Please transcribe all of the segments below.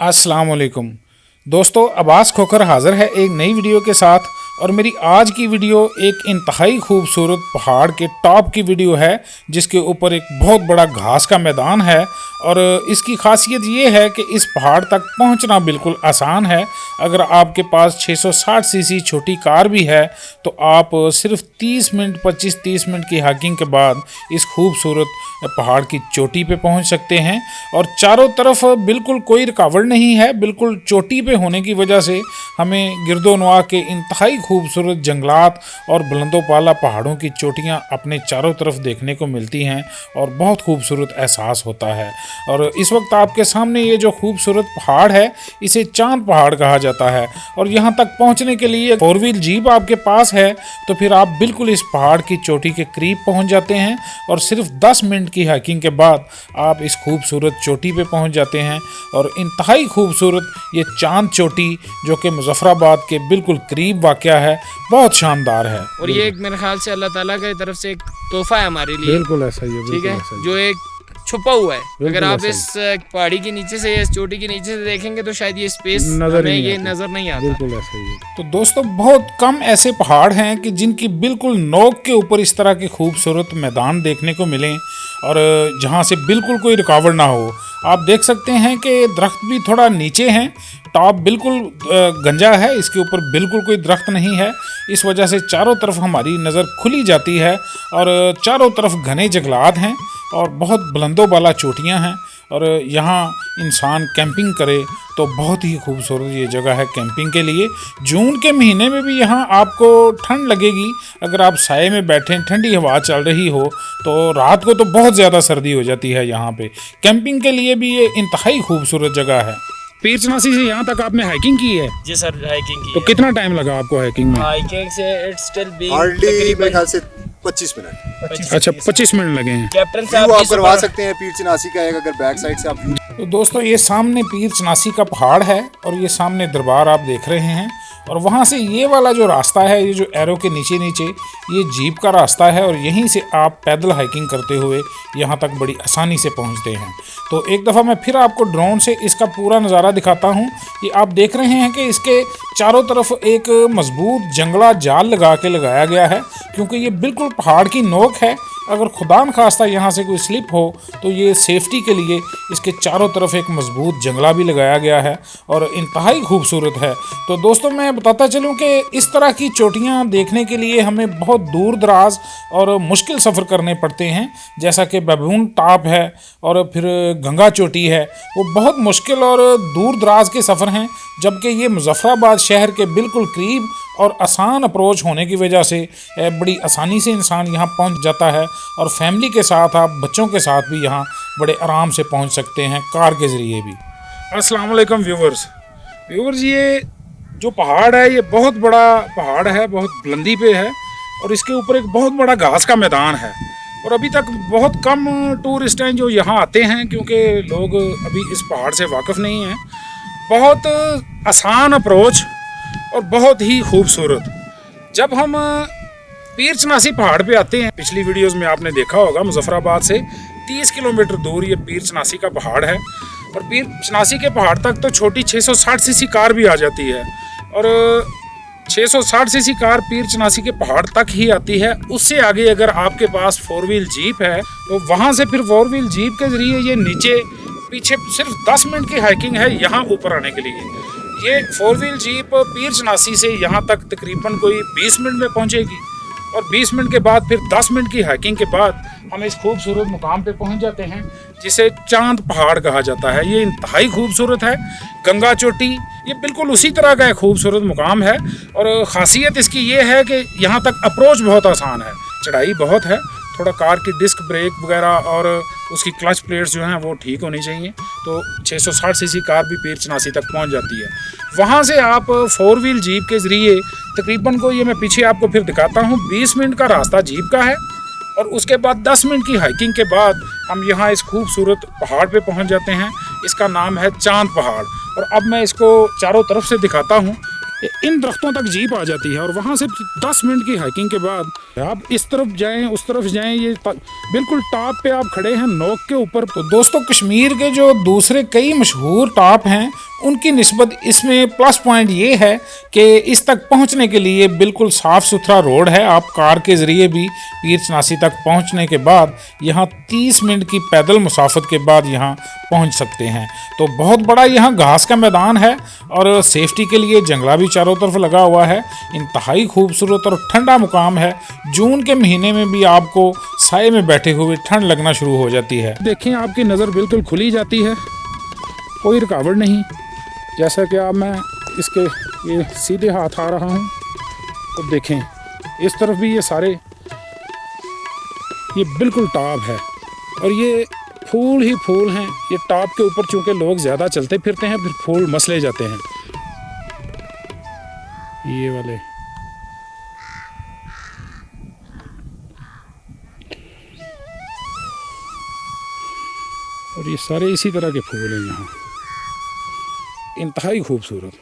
अस्सलाम वालेकुम दोस्तों, अब्बास खोखर हाज़िर है एक नई वीडियो के साथ। और मेरी आज की वीडियो एक इंतहाई खूबसूरत पहाड़ के टॉप की वीडियो है, जिसके ऊपर एक बहुत बड़ा घास का मैदान है। और इसकी खासियत ये है कि इस पहाड़ तक पहुंचना बिल्कुल आसान है। अगर आपके पास 660 सीसी छोटी कार भी है तो आप सिर्फ 25-30 मिनट की हाइकिंग के बाद इस खूबसूरत पहाड़ की चोटी पे पहुंच सकते हैं। और चारों तरफ बिल्कुल कोई रुकावट नहीं है। बिल्कुल चोटी पे होने की वजह से हमें गिरदोनवा के इंतहाई खूबसूरत जंगलात और बुलंदोपाला पहाड़ों की चोटियां अपने चारों तरफ देखने को मिलती हैं और बहुत खूबसूरत एहसास होता है। और इस वक्त आपके सामने ये जो खूबसूरत पहाड़ है, इसे चांद पहाड़ कहा जाता है। और यहाँ तक पहुँचने के लिए 4 व्हील जीप आपके पास है तो फिर आप बिल्कुल इस पहाड़ की चोटी के करीब पहुँच जाते हैं। और सिर्फ 10 मिनट की हाइकिंग के बाद आप इस खूबसूरत चोटी पे पहुँच जाते हैं। और इंतहाई खूबसूरत ये चांद चोटी, जो कि मुजफ्फराबाद के बिल्कुल करीब वाक़या है, बहुत शानदार है। और ये एक मेरे ख्याल से अल्लाह ताला की तरफ से एक तोहफा है हमारे लिए। बिल्कुल ऐसा ही है, ठीक है, जो एक छुपा हुआ है। अगर आप इस पहाड़ी के नीचे से, इस चोटी के नीचे से देखेंगे तो शायद ये स्पेस नजर नहीं आता। बिल्कुल ऐसा ही है। तो दोस्तों, बहुत कम ऐसे पहाड़ हैं कि जिनकी बिल्कुल नोक के ऊपर इस तरह के खूबसूरत मैदान देखने को मिलें और जहां से बिल्कुल कोई रुकावट ना हो। आप देख सकते हैं कि दरख्त भी थोड़ा नीचे हैं, टॉप बिल्कुल गंजा है, इसके ऊपर बिल्कुल कोई दरख्त नहीं है। इस वजह से चारों तरफ हमारी नज़र खुली जाती है और चारों तरफ घने जंगलात हैं और बहुत बुलंदोबाला चोटियां हैं। और यहाँ इंसान कैंपिंग करे तो बहुत ही खूबसूरत ये जगह है कैंपिंग के लिए। जून के महीने में भी यहाँ आपको ठंड लगेगी। अगर आप साए में बैठें, ठंडी हवा चल रही हो, तो रात को तो बहुत ज़्यादा सर्दी हो जाती है। यहाँ पे कैंपिंग के लिए भी ये इंतहाई खूबसूरत जगह है। पीर चनासी से यहाँ तक आपने हाइकिंग की है? जी सर, हाइकिंग की तो कितना टाइम लगा आपको हाइकिंग में? हाइकिंग से इट्स स्टिल बीइंग मेरे ख्याल से 25 मिनट। अच्छा, 25 मिनट लगे हैं। कैप्टन व्यू साहब आप करवा सकते हैं पीर चनासी का एक, अगर बैक साइड से आप। तो दोस्तों, ये सामने पीर चनासी का पहाड़ है और ये सामने दरबार आप देख रहे हैं। और वहाँ से ये वाला जो रास्ता है, ये जो एरो के नीचे नीचे, ये जीप का रास्ता है और यहीं से आप पैदल हाइकिंग करते हुए यहाँ तक बड़ी आसानी से पहुँचते हैं। तो एक दफ़ा मैं फिर आपको ड्रोन से इसका पूरा नज़ारा दिखाता हूँ। ये आप देख रहे हैं कि इसके चारों तरफ एक मजबूत जंगला जाल लगा के लगाया गया है, क्योंकि ये बिल्कुल पहाड़ की नोक है। अगर खुदा न खास्ता यहाँ से कोई स्लिप हो तो ये सेफ्टी के लिए इसके चारों तरफ एक मजबूत जंगला भी लगाया गया है और इंतहाई खूबसूरत है। तो दोस्तों, मैं बताता चलूँ कि इस तरह की चोटियाँ देखने के लिए हमें बहुत दूर दराज और मुश्किल सफ़र करने पड़ते हैं। जैसा कि बैबून टॉप है और फिर गंगा चोटी है, वो बहुत मुश्किल और दूर दराज के सफ़र हैं। जबकि ये मुजफ्फराबाद शहर के बिल्कुल करीब और आसान अप्रोच होने की वजह से बड़ी आसानी से इंसान यहाँ पहुँच जाता है। और फैमिली के साथ, आप बच्चों के साथ भी यहाँ बड़े आराम से पहुँच सकते हैं कार के ज़रिए भी। अस्सलाम वालेकुम व्यूवर्स, ये जो पहाड़ है, ये बहुत बड़ा पहाड़ है, बहुत बुलंदी पे है और इसके ऊपर एक बहुत बड़ा घास का मैदान है। और अभी तक बहुत कम टूरिस्ट हैं जो यहाँ आते हैं, क्योंकि लोग अभी इस पहाड़ से वाकिफ़ नहीं हैं। बहुत आसान अप्रोच और बहुत ही खूबसूरत। जब हम पीर चनासी पहाड़ पे आते हैं, पिछली वीडियोस में आपने देखा होगा, मुजफ्फराबाद से 30 किलोमीटर दूर ये पीर चनासी का पहाड़ है। और पीर चनासी के पहाड़ तक तो छोटी 660 सीसी कार भी आ जाती है। और 660 सीसी कार पीर चनासी के पहाड़ तक ही आती है। उससे आगे अगर आपके पास 4 व्हील जीप है तो वहाँ से फिर 4 व्हील जीप के ज़रिए ये नीचे पीछे सिर्फ 10 मिनट की हाइकिंग है यहाँ ऊपर आने के लिए। ये 4 व्हील जीप पीर चनासी से यहाँ तक तकरीबन कोई 20 मिनट में पहुँचेगी। और 20 मिनट के बाद फिर 10 मिनट की हाइकिंग के बाद हम इस खूबसूरत मुकाम पे पहुंच जाते हैं, जिसे चांद पहाड़ कहा जाता है। ये इंतहाई खूबसूरत है। गंगा चोटी ये बिल्कुल उसी तरह का एक खूबसूरत मुकाम है। और ख़ासियत इसकी ये है कि यहाँ तक अप्रोच बहुत आसान है, चढ़ाई बहुत है। थोड़ा कार की डिस्क ब्रेक वगैरह और उसकी क्लच प्लेट्स जो हैं वो ठीक होनी चाहिए। तो 660 सीसी कार भी पीर चनासी तक पहुंच जाती है। वहां से आप 4 व्हील जीप के ज़रिए तकरीबन को, ये मैं पीछे आपको फिर दिखाता हूं, 20 मिनट का रास्ता जीप का है। और उसके बाद 10 मिनट की हाइकिंग के बाद हम यहाँ इस खूबसूरत पहाड़ पे पहुँच जाते हैं। इसका नाम है चांद पहाड़। और अब मैं इसको चारों तरफ से दिखाता हूँ। इन दरख्तों तक जीप आ जाती है और वहाँ से 10 मिनट की हाइकिंग के बाद आप इस तरफ जाएं, उस तरफ जाएं, ये बिल्कुल टॉप पे आप खड़े हैं नोक के ऊपर। तो दोस्तों, कश्मीर के जो दूसरे कई मशहूर टॉप हैं उनकी निस्बत इसमें प्लस पॉइंट ये है कि इस तक पहुंचने के लिए बिल्कुल साफ़ सुथरा रोड है। आप कार के ज़रिए भी पीर चनासी तक पहुंचने के बाद यहाँ 30 मिनट की पैदल मुसाफत के बाद यहाँ पहुंच सकते हैं। तो बहुत बड़ा यहाँ घास का मैदान है और सेफ्टी के लिए जंगला भी चारों तरफ लगा हुआ है। इंतहाई खूबसूरत और ठंडा मुकाम है। जून के महीने में भी आपको साए में बैठे हुए ठंड लगना शुरू हो जाती है। देखें, आपकी नज़र बिल्कुल खुली जाती है, कोई रुकावट नहीं। जैसा कि अब मैं इसके ये सीधे हाथ आ रहा हूँ तो देखें, इस तरफ भी ये सारे ये बिल्कुल टॉप है और ये फूल ही फूल हैं। ये टॉप के ऊपर चूँकि लोग ज़्यादा चलते फिरते हैं, फिर फूल मसले जाते हैं। ये वाले और ये सारे इसी तरह के फूल हैं यहाँ, इंतहाई खूबसूरत।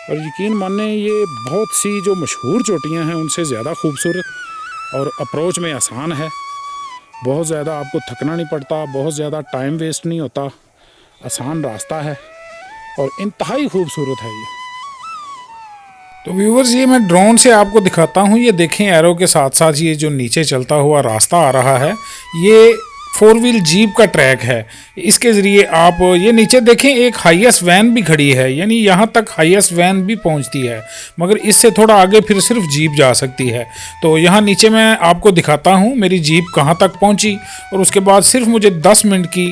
और यकीन माने ये बहुत सी जो मशहूर चोटियाँ हैं उनसे ज़्यादा खूबसूरत और अप्रोच में आसान है। बहुत ज़्यादा आपको थकना नहीं पड़ता, बहुत ज़्यादा टाइम वेस्ट नहीं होता, आसान रास्ता है और इंतहाई खूबसूरत है ये। तो व्यूवर्स, ये मैं ड्रोन से आपको दिखाता हूँ। ये देखें, एरो के साथ साथ ये जो नीचे चलता हुआ रास्ता आ रहा है, ये 4 व्हील जीप का ट्रैक है। इसके ज़रिए आप ये नीचे देखें, एक हाईएस्ट वैन भी खड़ी है, यानी यहाँ तक हाईएस्ट वैन भी पहुँचती है, मगर इससे थोड़ा आगे फिर सिर्फ जीप जा सकती है। तो यहाँ नीचे मैं आपको दिखाता हूँ मेरी जीप कहाँ तक पहुँची और उसके बाद सिर्फ मुझे 10 मिनट की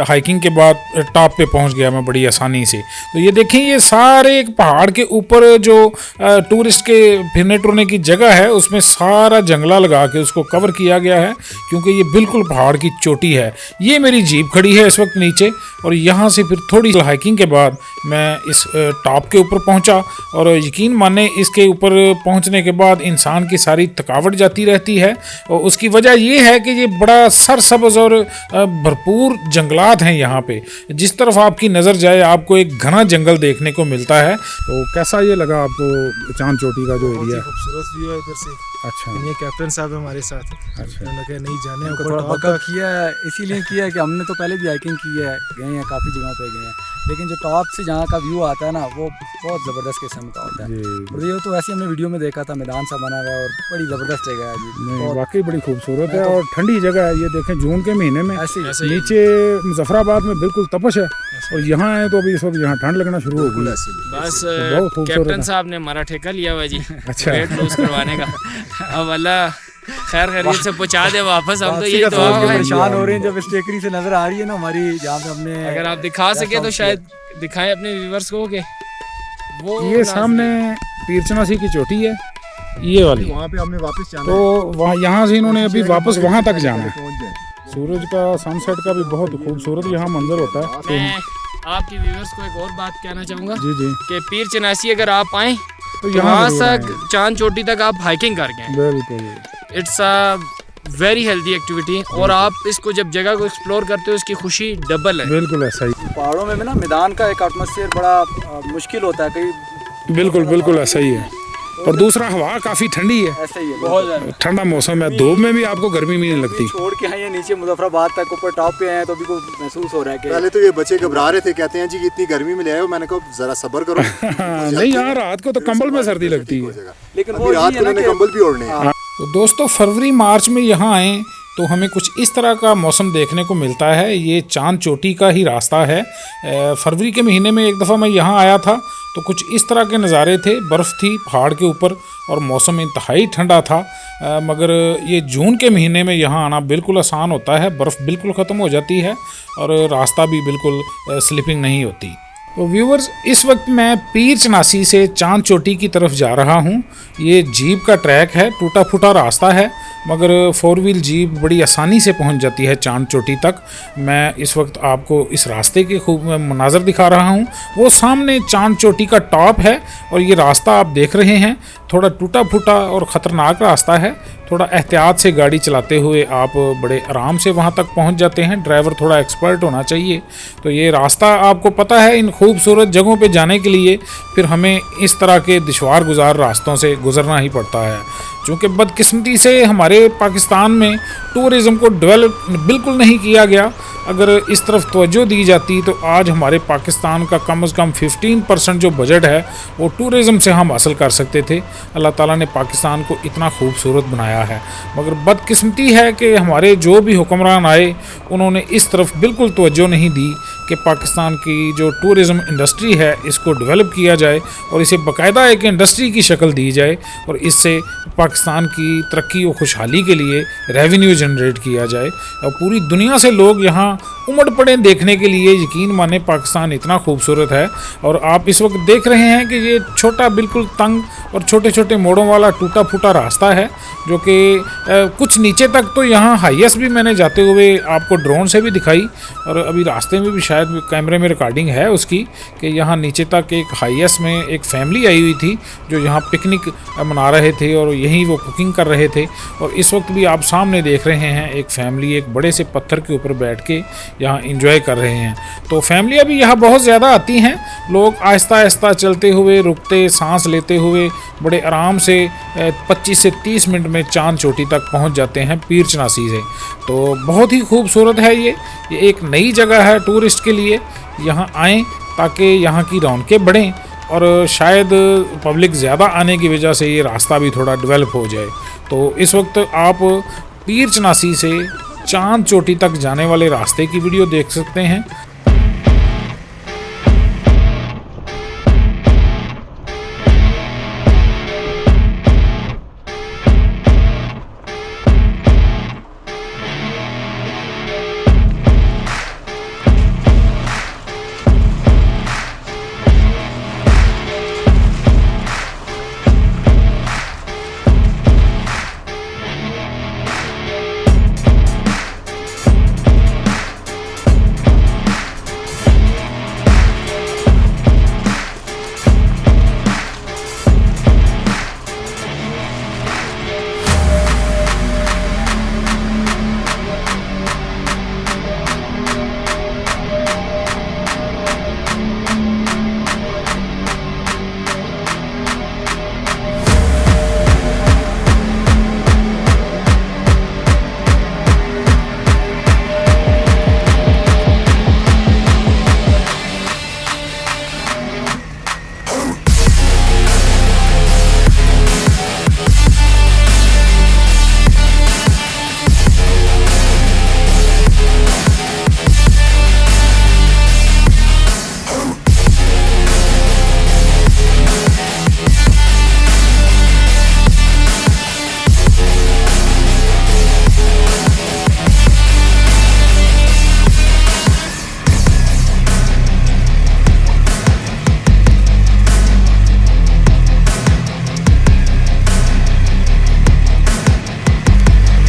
हाइकिंग के बाद टॉप पे पहुँच गया मैं बड़ी आसानी से। तो ये देखें, ये सारे एक पहाड़ के ऊपर जो टूरिस्ट के फिरने टुरने की जगह है उसमें सारा जंगला लगा के उसको कवर किया गया है, क्योंकि ये बिल्कुल पहाड़ की चोटी है। ये मेरी जीप खड़ी है इस वक्त नीचे और यहाँ से फिर थोड़ी हाइकिंग के बाद मैं इस टॉप के ऊपर पहुँचा और यकीन माने इसके ऊपर पहुँचने के बाद इंसान की सारी थकावट जाती रहती है। और उसकी वजह ये है कि ये बड़ा सरसब्ज़ और भरपूर जंगलात हैं यहाँ पे। जिस तरफ आपकी नज़र जाए आपको एक घना जंगल देखने को मिलता है। तो कैसा ये लगा आपको चांद चोटी का जो एरिया? खूबसूरत व्यू है इधर से। अच्छा, ये कैप्टन साहब हमारे साथ। अच्छा। उन्होंने कहा नहीं जाने हमको ऊपर थोड़ा टॉप वक़्त किया है, इसीलिए किया है कि हमने तो पहले भी हाइकिंग की है, गए हैं काफ़ी जगहों पे गए हैं, लेकिन जो टॉप से जहाँ का व्यू आता है ना वो बहुत ज़बरदस्त किस्म का होता है। और ये तो वैसे हमने वीडियो में देखा था, मैदान सा बना हुआ है और बड़ी ज़बरदस्त जगह है जी। नहीं, वाकई बड़ी खूबसूरत है और ठंडी जगह है। ये देखें, जून के महीने में ऐसे ही नीचे मुजफ्फराबाद में बिल्कुल तपश है और यहाँ है तो अभी इस वक्त यहाँ ठंड लगना शुरू हो गई है। बस बहुत खूबसूरत कैप्टन है। साहब ने हमारा ठेका लिया हुआ है जी अच्छा। वेट लूज करवाने का। अब अल्लाह खैर खैरियत से पहुंचा दे वापस। हम तो वापसी यही का दुआ सोच के है। परेशान हो रहे हैं जब इस टेकरी से नज़र आ रही है ना हमारी, जहाँ पे हमने अगर आप दिखा सके तो शायद दिखाएं अपने व्यूअर्स को कि वो ये सामने पीर चनासी की चोटी है, ये वाली। वहाँ पे हमने वापस जाना तो वहाँ यहाँ से इन्होंने अभी वापस वहाँ तक जाना है। पहुँच जाए। सूरज का सनसेट का भी बहुत खूबसूरत यहाँ मंजर होता है। मैं आपकी व्यूअर्स को एक और बात कहना चाहूँगा जी जी, कि पीर चनासी अगर आप आएँ तो तो वहाँ जरूर तक आएं। चांद चोटी तक आप हाइकिंग कर गए। बिल्कुल। It's a very healthy activity और आप इसको जब जगह को एक्सप्लोर करते हो उसकी खुशी डबल है। बिल्कुल ऐसा ही, पहाड़ों में भी ना मैदान का एक एटमॉस्फेयर बड़ा मुश्किल होता है कहीं। बिल्कुल बिल्कुल ऐसा ही है। और दूसरा, हवा काफ़ी ठंडी है, ऐसा ही है, बहुत ज़्यादा ठंडा मौसम है, धूप में भी आपको गर्मी भी नहीं लगती। छोड़ के आए नीचे मुजफ्फराबाद तक ऊपर टॉप पे आए तो अभी को महसूस हो रहा है कि पहले तो ये बच्चे घबरा रहे थे, कहते हैं जी कि इतनी गर्मी में ले आए हो। मैंने कहा जरा सब्र करो। नहीं, यहाँ रात को तो कंबल में सर्दी लगती है। लेकिन अभी वो रात ये को है ना उन्होंने कि कंबल भी ओढ़ने हैं। तो दोस्तों, फरवरी मार्च में यहाँ आएँ तो हमें कुछ इस तरह का मौसम देखने को मिलता है। ये चांद चोटी का ही रास्ता है। फरवरी के महीने में एक दफ़ा मैं यहाँ आया था तो कुछ इस तरह के नज़ारे थे। बर्फ़ थी पहाड़ के ऊपर और मौसम इंतहाई ठंडा था। मगर ये जून के महीने में यहाँ आना बिल्कुल आसान होता है। बर्फ़ बिल्कुल ख़त्म हो जाती है और रास्ता भी बिल्कुल स्लिपिंग नहीं होती। तो व्यूवर्स, इस वक्त मैं पीर चनासी से चांद चोटी की तरफ जा रहा हूँ। ये जीप का ट्रैक है, टूटा फूटा रास्ता है, मगर 4 व्हील जीप बड़ी आसानी से पहुँच जाती है चांद चोटी तक। मैं इस वक्त आपको इस रास्ते के खूब मनाज़र दिखा रहा हूँ। वो सामने चांद चोटी का टॉप है और ये रास्ता आप देख रहे हैं, थोड़ा टूटा फूटा और ख़तरनाक रास्ता है। थोड़ा एहतियात से गाड़ी चलाते हुए आप बड़े आराम से वहाँ तक पहुँच जाते हैं। ड्राइवर थोड़ा एक्सपर्ट होना चाहिए। तो ये रास्ता आपको पता है, इन खूबसूरत जगहों पे जाने के लिए फिर हमें इस तरह के दुश्वार गुजार रास्तों से गुज़रना ही पड़ता है। चूँकि बदकिस्मती से हमारे पाकिस्तान में टूरिज़्म को डेवलप बिल्कुल नहीं किया गया। अगर इस तरफ तवज्जो दी जाती तो आज हमारे पाकिस्तान का कम से कम 15% जो बजट है वो टूरिज़्म से हम हासिल कर सकते थे। अल्लाह ताला ने पाकिस्तान को इतना खूबसूरत बनाया है, मगर बदकिस्मती है कि हमारे जो भी हुक्मरान आए उन्होंने इस तरफ बिल्कुल तवज्जो नहीं दी कि पाकिस्तान की जो टूरिज़्म इंडस्ट्री है इसको डेवलप किया जाए और इसे बाकायदा एक इंडस्ट्री की शक्ल दी जाए और इससे पाकिस्तान की तरक्की और खुशहाली के लिए रेवेन्यू जनरेट किया जाए और पूरी दुनिया से लोग यहाँ उमड़ पड़े देखने के लिए। यकीन माने पाकिस्तान इतना खूबसूरत है। और आप इस वक्त देख रहे हैं कि ये छोटा बिल्कुल तंग और छोटे छोटे मोड़ों वाला टूटा फूटा रास्ता है जो कि कुछ नीचे तक तो यहाँ हाईएस्ट भी मैंने जाते हुए आपको ड्रोन से भी दिखाई और अभी रास्ते में भी शायद कैमरे में रिकॉर्डिंग है उसकी कि यहाँ नीचे तक एक हाईएस्ट में एक फैमिली आई हुई थी जो यहाँ पिकनिक मना रहे थे और यहीं वो कुकिंग कर रहे थे। और इस वक्त भी आप सामने देख रहे हैं एक फैमिली एक बड़े से पत्थर के ऊपर बैठ के यहाँ इंजॉय कर रहे हैं। तो फैमिलियाँ भी यहाँ बहुत ज़्यादा आती हैं। लोग आहिस्ता आहिस्ता चलते हुए रुकते सांस लेते हुए बड़े आराम से 25 से 30 मिनट में चांद चोटी तक पहुँच जाते हैं पीर चनासी से। तो बहुत ही खूबसूरत है ये एक नई जगह है टूरिस्ट के लिए। यहाँ आएँ ताकि यहाँ की रौनकें बढ़ें और शायद पब्लिक ज़्यादा आने की वजह से ये रास्ता भी थोड़ा डेवलप हो जाए। तो इस वक्त आप पीर चनासी से चांद चोटी तक जाने वाले रास्ते की वीडियो देख सकते हैं।